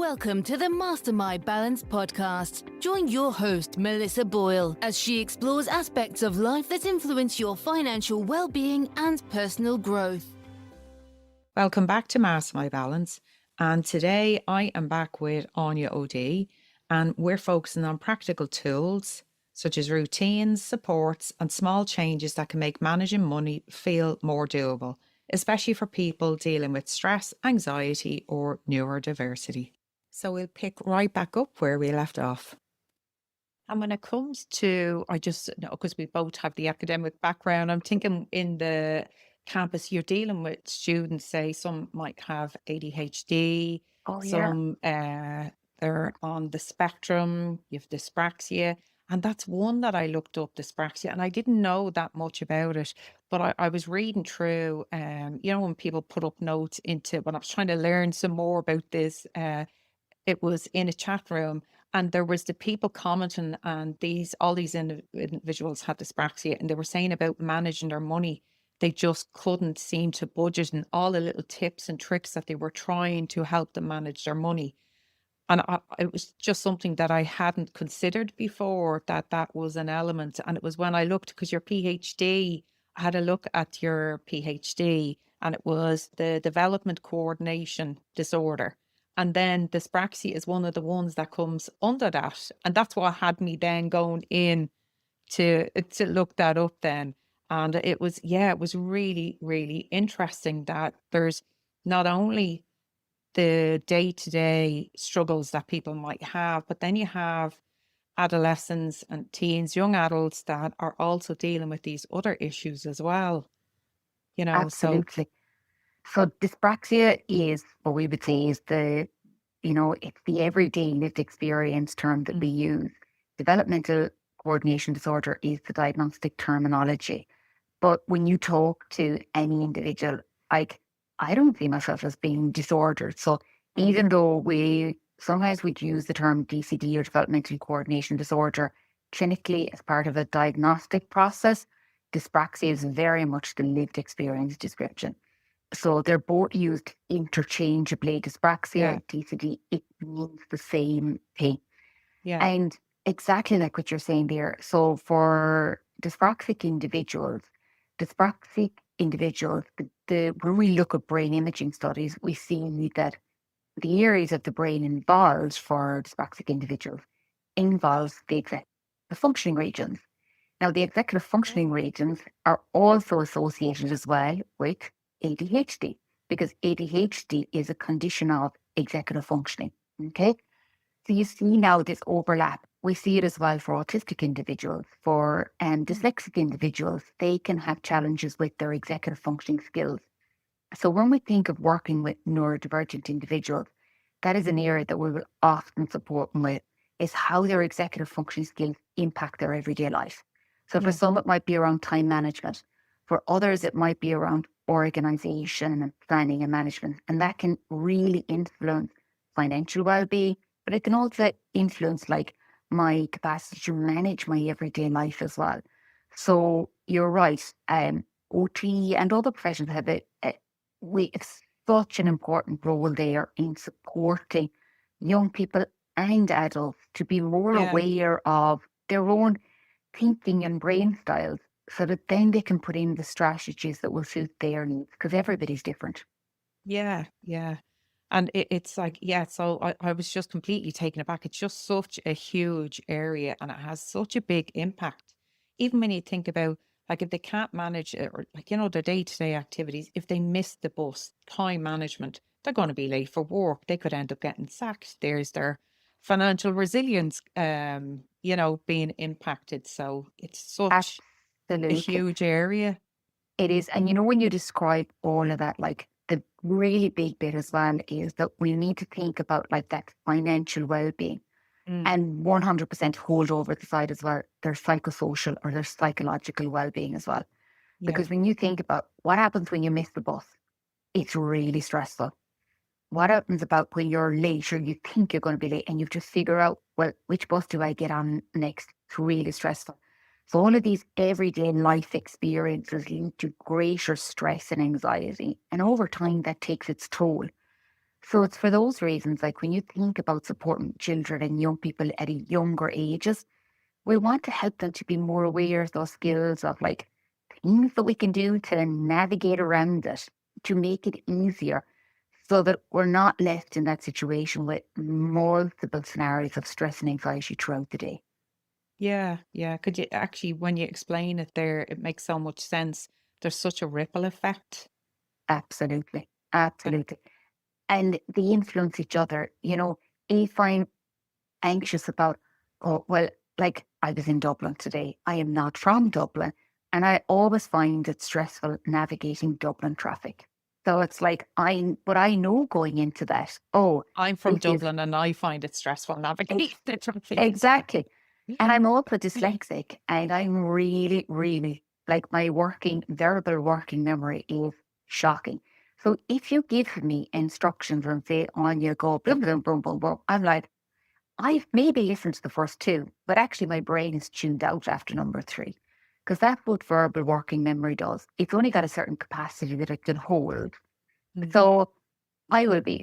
Welcome to the Mastermind Balance podcast. Join your host, Melissa Boyle, as she explores aspects of life that influence your financial well-being and personal growth. Welcome back to Mastermind Balance. And today I am back with Áine OD, and we're focusing on practical tools such as routines, supports, and small changes that can make managing money feel more doable, especially for people dealing with stress, anxiety, or neurodiversity. So we'll pick right back up where we left off. And when it comes to, I just know, because we both have the academic background, I'm thinking in the campus, you're dealing with students, say some might have ADHD, some they're on the spectrum, you have dyspraxia. And that's one that I looked up, dyspraxia, and I didn't know that much about it. But I was reading through, when people put up notes into, when I was trying to learn some more about this, it was in a chat room, and there was the people commenting, and all these individuals had dyspraxia, and they were saying about managing their money. They just couldn't seem to budget, and all the little tips and tricks that they were trying to help them manage their money. And it was just something that I hadn't considered before, that was an element. And it was when I looked, because your PhD, I had a look at your PhD, and it was the development coordination disorder. And then dyspraxia is one of the ones that comes under that. And that's what had me then going in to look that up then. And it was really, really interesting that there's not only the day-to-day struggles that people might have, but then you have adolescents and teens, young adults that are also dealing with these other issues as well. Absolutely. So dyspraxia is what we would say is it's the everyday lived experience term that we use. Developmental coordination disorder is the diagnostic terminology. But when you talk to any individual, I don't see myself as being disordered. So even though sometimes we'd use the term DCD or developmental coordination disorder clinically as part of a diagnostic process, dyspraxia is very much the lived experience description. So they're both used interchangeably. Dyspraxia, DCD, it means the same thing. Yeah. And exactly like what you're saying there. So for dyspraxic individuals, when we look at brain imaging studies, we see that the areas of the brain involved for dyspraxic individuals involves the executive functioning regions. Now, the executive functioning regions are also associated as well with ADHD, because ADHD is a condition of executive functioning. Okay. So you see now this overlap. We see it as well for autistic individuals, for dyslexic individuals. They can have challenges with their executive functioning skills. So when we think of working with neurodivergent individuals, that is an area that we will often support them with, is how their executive functioning skills impact their everyday life. So for some, it might be around time management. For others, it might be around organization and planning and management. And that can really influence financial well-being, but it can also influence my capacity to manage my everyday life as well. So you're right. OT and other professions have such an important role there in supporting young people and adults to be more aware of their own thinking and brain styles, so that then they can put in the strategies that will suit their needs, because everybody's different. Yeah. And it's so I was just completely taken aback. It's just such a huge area, and it has such a big impact. Even when you think about, if they can't manage it, or their day-to-day activities, if they miss the bus, time management, they're going to be late for work. They could end up getting sacked. There's their financial resilience, being impacted. So it's such a huge area. It is. And when you describe all of that, the really big bit as well is that we need to think about that financial well-being and 100% hold over the side as well their psychosocial or their psychological well-being as well. Because when you think about what happens when you miss the bus, it's really stressful. What happens about when you're late, or you think you're going to be late and you've just figured out, well, which bus do I get on next? It's really stressful. So all of these everyday life experiences lead to greater stress and anxiety. And over time, that takes its toll. So it's for those reasons, like when you think about supporting children and young people at younger ages, we want to help them to be more aware of those skills of like things that we can do to navigate around it, to make it easier so that we're not left in that situation with multiple scenarios of stress and anxiety throughout the day. Yeah, yeah. Could you actually, when you explain it there, it makes so much sense. There's such a ripple effect. Absolutely. Uh, Absolutely. And they influence each other. If I'm anxious about, oh, well, like I was in Dublin today. I am not from Dublin. And I always find it stressful navigating Dublin traffic. So it's like, but I know going into that, oh, I'm from this is Dublin and I find it stressful navigating the traffic. exactly. And I'm also dyslexic and I'm really, really like my verbal working memory is shocking. So if you give me instructions and say, on you go, boom, boom, boom, boom, boom, I'm like, I've maybe listened to the first two, but actually my brain is tuned out after number three. Because that's what verbal working memory does. It's only got a certain capacity that it can hold. Mm. So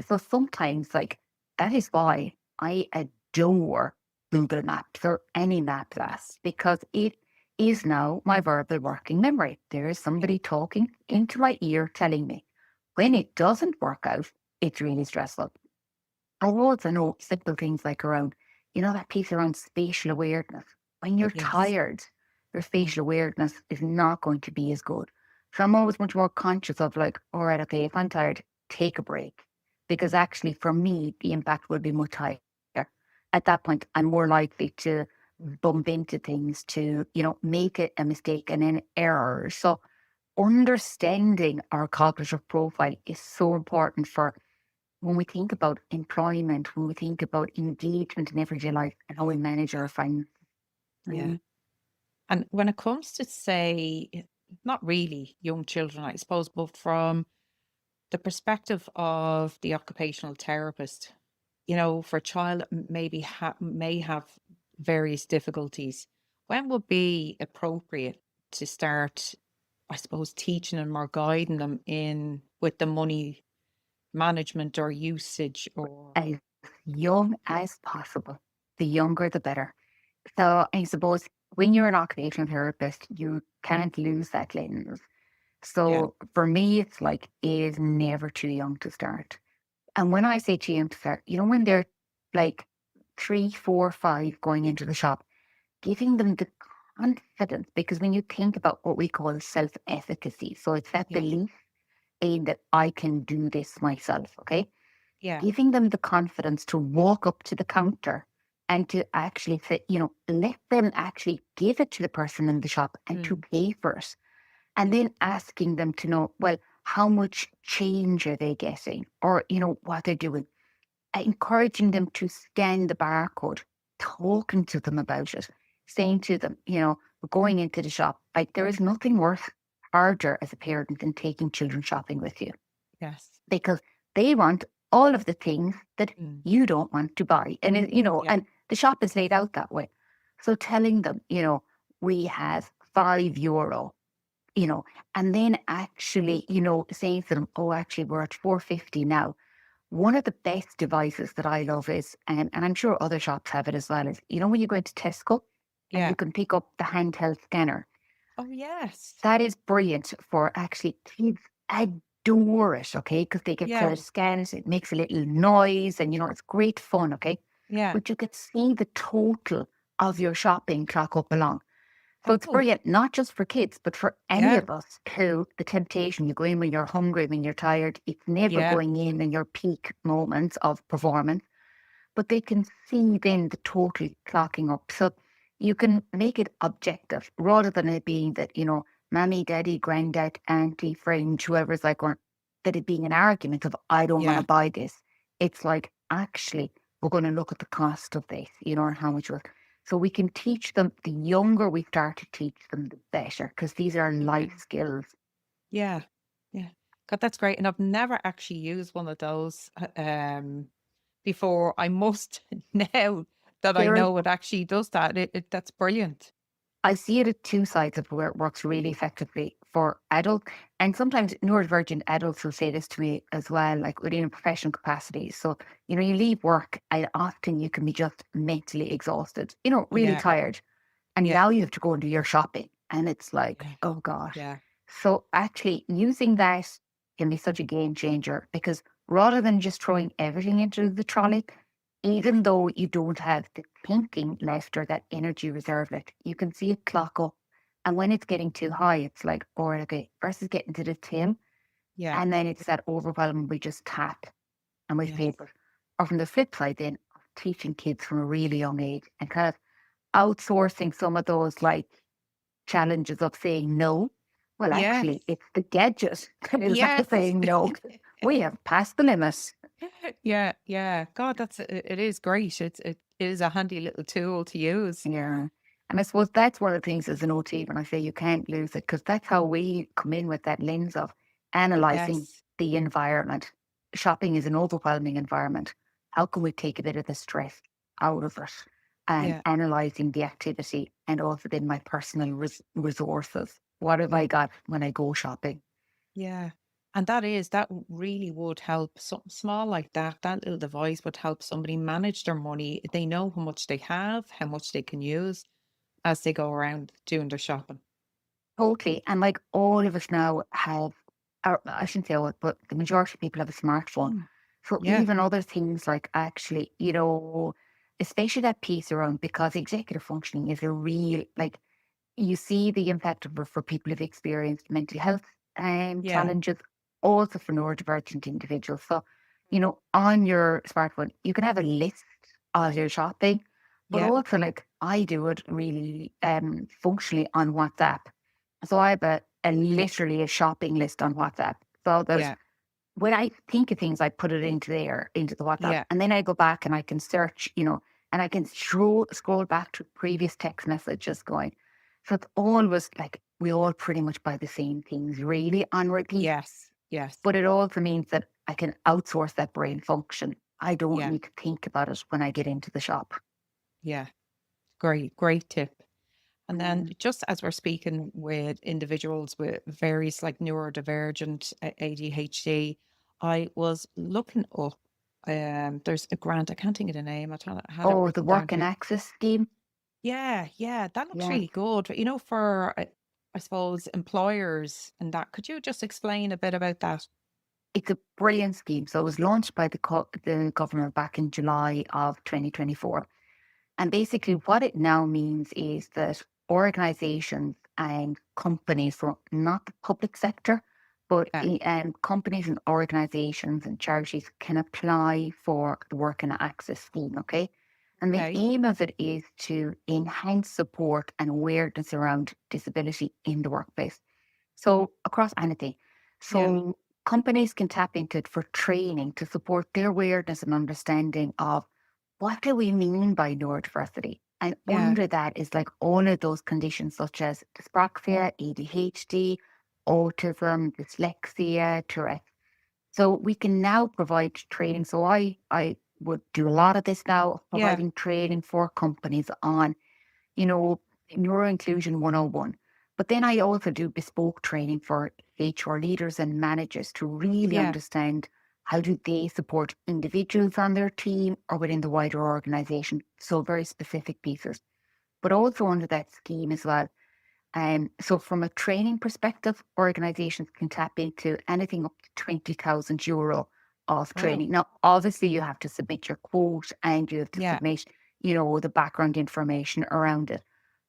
so sometimes like that is why I adore Google Maps or any map app because it is now my verbal working memory. There is somebody talking into my ear telling me when it doesn't work out, it's really stressful. I also know simple things like around, that piece around spatial awareness. When you're Yes. tired, your spatial awareness is not going to be as good. So I'm always much more conscious of like, all right, okay, if I'm tired, take a break. Because actually for me, the impact will be much higher. At that point, I'm more likely to bump into things to, make it a mistake and an error. So understanding our cognitive profile is so important for when we think about employment, when we think about engagement in everyday life and how we manage our finances. Yeah. And when it comes to, say, not really young children, I suppose, but from the perspective of the occupational therapist, for a child that maybe may have various difficulties, when would be appropriate to start, I suppose, teaching them or guiding them in with the money management or usage or As young as possible. The younger, the better. So I suppose when you're an occupational therapist, you can't lose that lens. yeah, So for me, it's like, it is never too young to start. And when I say too young to start, when they're like 3, 4, 5 going into the shop, giving them the confidence, because when you think about what we call self-efficacy, so it's that yeah, belief in that I can do this myself, okay? yeah, Giving them the confidence to walk up to the counter and to actually say, let them actually give it to the person in the shop and to mm, pay for it. And then asking them to know, well, how much change are they getting? Or, what they're doing. Encouraging them to scan the barcode, talking to them about it, saying to them, going into the shop, like there is nothing worse harder as a parent than taking children shopping with you yes, because they want all of the things that mm, you don't want to buy. And, yeah, and the shop is laid out that way. So telling them, we have €5, and then actually, saying to them, oh, actually, we're at 450 now. One of the best devices that I love is, and I'm sure other shops have it as well, is, when you go into Tesco and yeah. you can pick up the handheld scanner. Oh, yes, That is brilliant for actually kids adore it, okay? Because they get yeah, to scan it, it makes a little noise and, it's great fun, okay? yeah. But you could see the total of your shopping clock up along. So it's Oh, brilliant, not just for kids, but for any yeah, of us who the temptation, you go in when you're hungry, when you're tired, it's never yeah, going in your peak moments of performance, but they can see then the total clocking up. So you can make it objective rather than it being that, mommy, daddy, granddad, auntie, friend, whoever's like, or that it being an argument of, I don't want yeah. to buy this. It's like, actually, we're going to look at the cost of this, and how much work. So we can teach them, the younger we start to teach them, the better, because these are life skills. Yeah. Yeah. God, that's great. And I've never actually used one of those before. I must now that I There know it actually does that. That's brilliant. I see it at two sides of where it works really effectively. for adults. And sometimes neurodivergent adults will say this to me as well, like within a professional capacity. So, you leave work and often you can be just mentally exhausted, really Yeah. tired. And Yeah. now you have to go and do your shopping. And it's like, Yeah. oh gosh. Yeah. So actually using that can be such a game changer, because rather than just throwing everything into the trolley, even though you don't have the thinking left or that energy reserve left, you can see it clock up. And when it's getting too high, it's like, oh, okay, versus getting to the till. Yeah. And then it's that overwhelm, we just tap and with Yes. paper. Or from the flip side then, of teaching kids from a really young age and kind of outsourcing some of those like challenges of saying no. Well, Yes. actually, it's the gadget that is Yes. saying no. We have passed the limit. Yeah. Yeah. God, it is great. It is a handy little tool to use. Yeah. And I suppose that's one of the things as an OT when I say you can't lose it, because that's how we come in with that lens of analysing Yes. the environment. Shopping is an overwhelming environment. How can we take a bit of the stress out of it? And Yeah. analysing the activity and also then my personal resources. What have Yeah. I got when I go shopping? Yeah. And that really would help. Something small like that little device would help somebody manage their money. They know how much they have, how much they can use as they go around doing their shopping. Totally. And like all of us now have, or I shouldn't say all, but the majority of people have a smartphone. So Yeah. even other things like actually, especially that piece around, because executive functioning is a real, like, you see the impact of it for people who've experienced mental health Yeah. challenges, also for neurodivergent individuals. So, on your smartphone, you can have a list of your shopping, but Yeah. also like I do it really functionally on WhatsApp. So I have literally a shopping list on WhatsApp. So there's, Yeah. when I think of things, I put it into the WhatsApp, Yeah. and then I go back and I can search, and I can scroll back to previous text messages going. So it's always like we all pretty much buy the same things really on repeat. Yes. Yes. But it also means that I can outsource that brain function. I don't Yeah. need to think about it when I get into the shop. Yeah. Great tip. And then just as we're speaking with individuals with various like neurodivergent ADHD, I was looking up, there's a grant, I can't think of the name, had it Oh, the written down work and here. access scheme. Yeah, that looks Yeah. really good. For, I suppose, employers and that. Could you just explain a bit about that? It's a brilliant scheme. So it was launched by the government back in July of 2024. And basically, what it now means is that organizations and companies, so not the public sector, but Yeah. companies and organizations and charities can apply for the work and access scheme. Okay. And the Okay. aim of it is to enhance support and awareness around disability in the workplace. So across anything. Yeah. So companies can tap into it for training to support their awareness and understanding of what do we mean by neurodiversity? And Yeah. under that is like all of those conditions such as dyspraxia, ADHD, autism, dyslexia, Tourette. So we can now provide training. So I would do a lot of this now, Yeah. providing training for companies on, neuro inclusion 101. But then I also do bespoke training for HR leaders and managers to really Yeah. understand how do they support individuals on their team or within the wider organization. So very specific pieces. But also under that scheme as well. So from a training perspective, organizations can tap into anything up to €20,000 of Wow. training. Now, obviously you have to submit your quote and you have to Yeah. submit, the background information around it.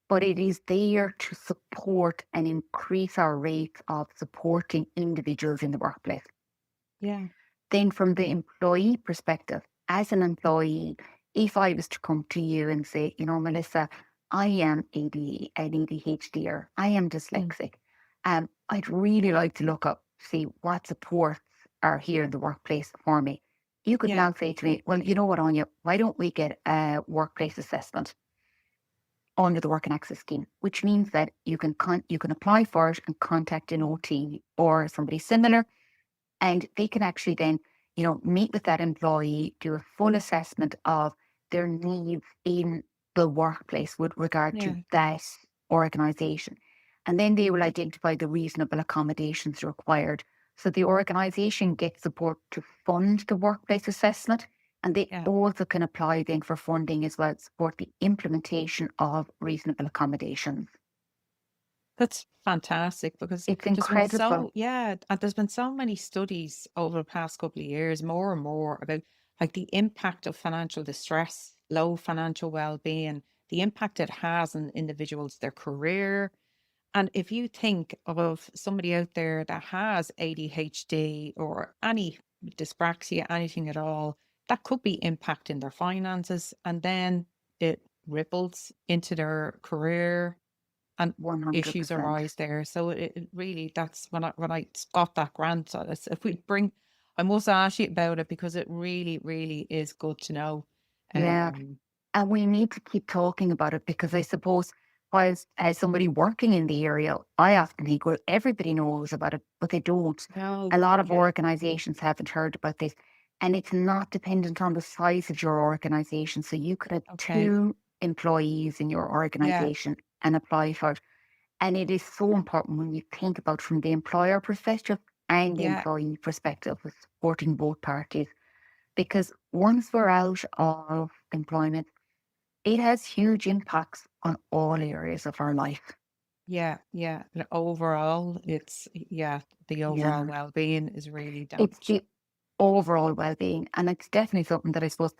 But it is there to support and increase our rates of supporting individuals in the workplace. Yeah. Then from the employee perspective, as an employee, if I was to come to you and say, Melissa, I am an ADHD or I am dyslexic, I'd really like to look up, see what supports are here in the workplace for me. You could Yeah. now say to me, well, you know what, Áine, why don't we get a workplace assessment under the work and access scheme, which means that you can apply for it and contact an OT or somebody similar, and they can actually then, meet with that employee, do a full assessment of their needs in the workplace with regard Yeah. to that organization. And then they will identify the reasonable accommodations required. So the organisation gets support to fund the workplace assessment, and they Yeah. also can apply then for funding as well to support the implementation of reasonable accommodations. That's fantastic because It's there's been incredible. and there's been so many studies over the past couple of years, more and more about like the impact of financial distress, low financial well-being, the impact it has on individuals, their career. And if you think of somebody out there that has ADHD or any dyspraxia, anything at all, that could be impacting their finances, and then it ripples into their career and issues 100%. arise there. So it really, that's when I got that grant. So if we bring, I must ask you about it because it really, really is good to know. Yeah. Um, And we need to keep talking about it because I suppose, whilst as somebody working in the area, I often think, well, everybody knows about it, but they don't. no, A lot of yeah, organizations haven't heard about this. And it's not dependent on the size of your organization. So you could have okay, 2 employees in your yeah, organization and apply for it. And it is so important when you think about from the employer perspective and the yeah, employee perspective of supporting both parties. Because once we're out of employment, it has huge impacts on all areas of our life. yeah, yeah. And overall, the overall Yeah. well-being is really It's damaged. the overall well-being. And it's definitely something that I suppose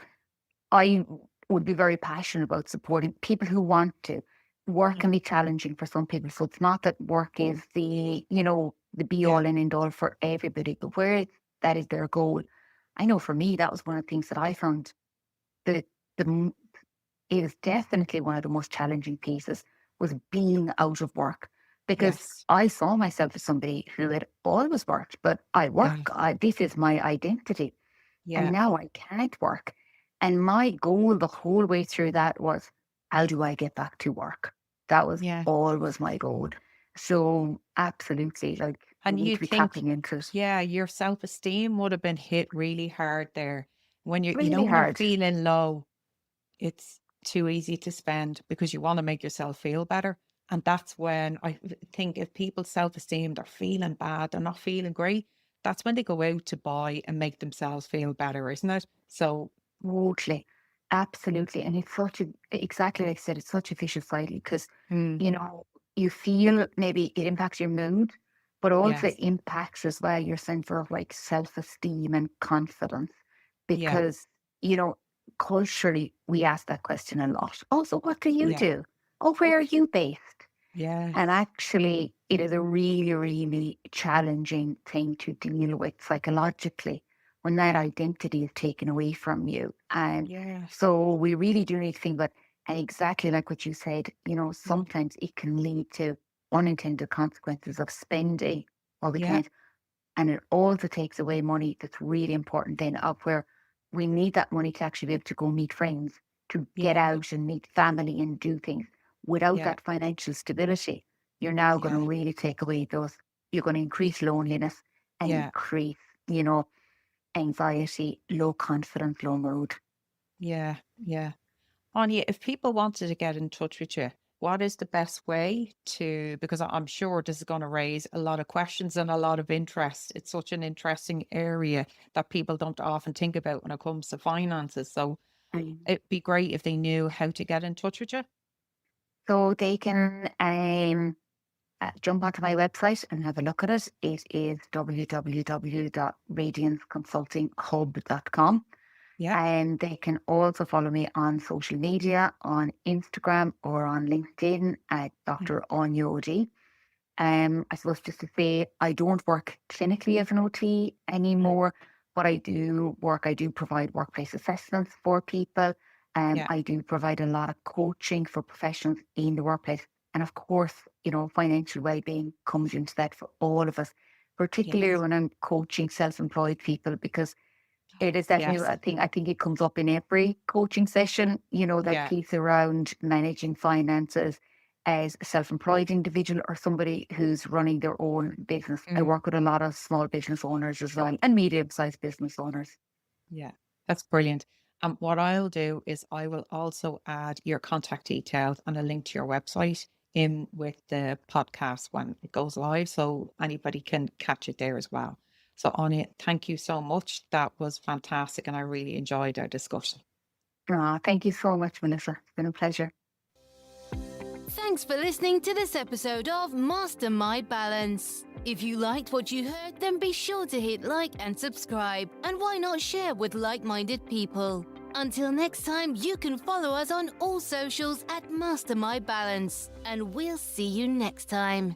I would be very passionate about supporting people who want to. Work Yeah, can be challenging for some people. So it's not that work is the be yeah, all and end all for everybody, but where that is their goal. I know for me, that was one of the things that I found that the it was definitely one of the most challenging pieces was being out of work because yes, I saw myself as somebody who had always worked, but I work. yes, This is my identity. And yeah, now I can't work. And my goal the whole way through that was, how do I get back to work? That was yeah. always my goal. So absolutely, like we And need you to be think, tapping into it. yeah, your self-esteem would have been hit really hard there. When Really when you're hard. feeling low, it's too easy to spend because you want to make yourself feel better. And that's when think if people's self-esteem, they're feeling bad, they're not feeling great, that's when they go out to buy and make themselves feel better, isn't it? So, Totally. Absolutely. And it's exactly like I said, it's such a vicious cycle because, mm, you know, you feel maybe it impacts your mood, but also yes, it impacts as well your sense of like self-esteem and confidence yeah, because, you know, culturally we ask that question a lot. Oh, so what do you yeah, do? Oh, where are you based? And yes, actually, it is a really, really challenging thing to deal with psychologically when that yeah, identity is taken away from you. And yes, so we really do need to think about, and exactly like what you said, mm, sometimes it can lead to unintended consequences of spending all the yeah, time. And it also takes away money that's really important then of where we need that money to actually be able to go meet friends, to get yeah, out and meet family and do things. Without yeah, that financial stability, you're now going to yeah, really take away you're going to y- increase loneliness and yeah, increase, anxiety, low confidence, low mood. yeah, yeah. Anya, if people wanted to get in touch with you, what is the best way to, because I'm sure this is going to raise a lot of questions and a lot of interest. It's such an interesting area that people don't often think about when it comes to finances. So Mm. it'd be great if they knew how to get in touch with you. So they can jump onto my website and have a look at it. It is www.radianceconsultinghub.com. Yeah, And they can also follow me on social media, on Instagram or on LinkedIn at yeah, Dr. Áine OD. I suppose just to say, I don't work clinically as an OT anymore, but I do provide workplace assessments for people. yeah, I do provide a lot of coaching for professionals in the workplace. And of course, financial well-being comes into that for all of us, particularly yes, when I'm coaching self-employed people, because it is definitely yes, a thing. I think it comes up in every coaching session, that yeah, piece around managing finances as a self-employed individual or somebody who's running their own business. I mm, work with a lot of small business owners as well and medium-sized business owners. yeah. That's brilliant. And what I'll do is I will also add your contact details and a link to your website in with the podcast when it goes live, so anybody can catch it there as well. So, Áine, thank you so much. That was fantastic, and I really enjoyed our discussion. Thank you so much, Melissa. It's been a pleasure. Thanks for listening to this episode of Master My Balance. If you liked what you heard, then be sure to hit like and subscribe, and why not share with like-minded people. Until next time, you can follow us on all socials at Master My Balance, and we'll see you next time.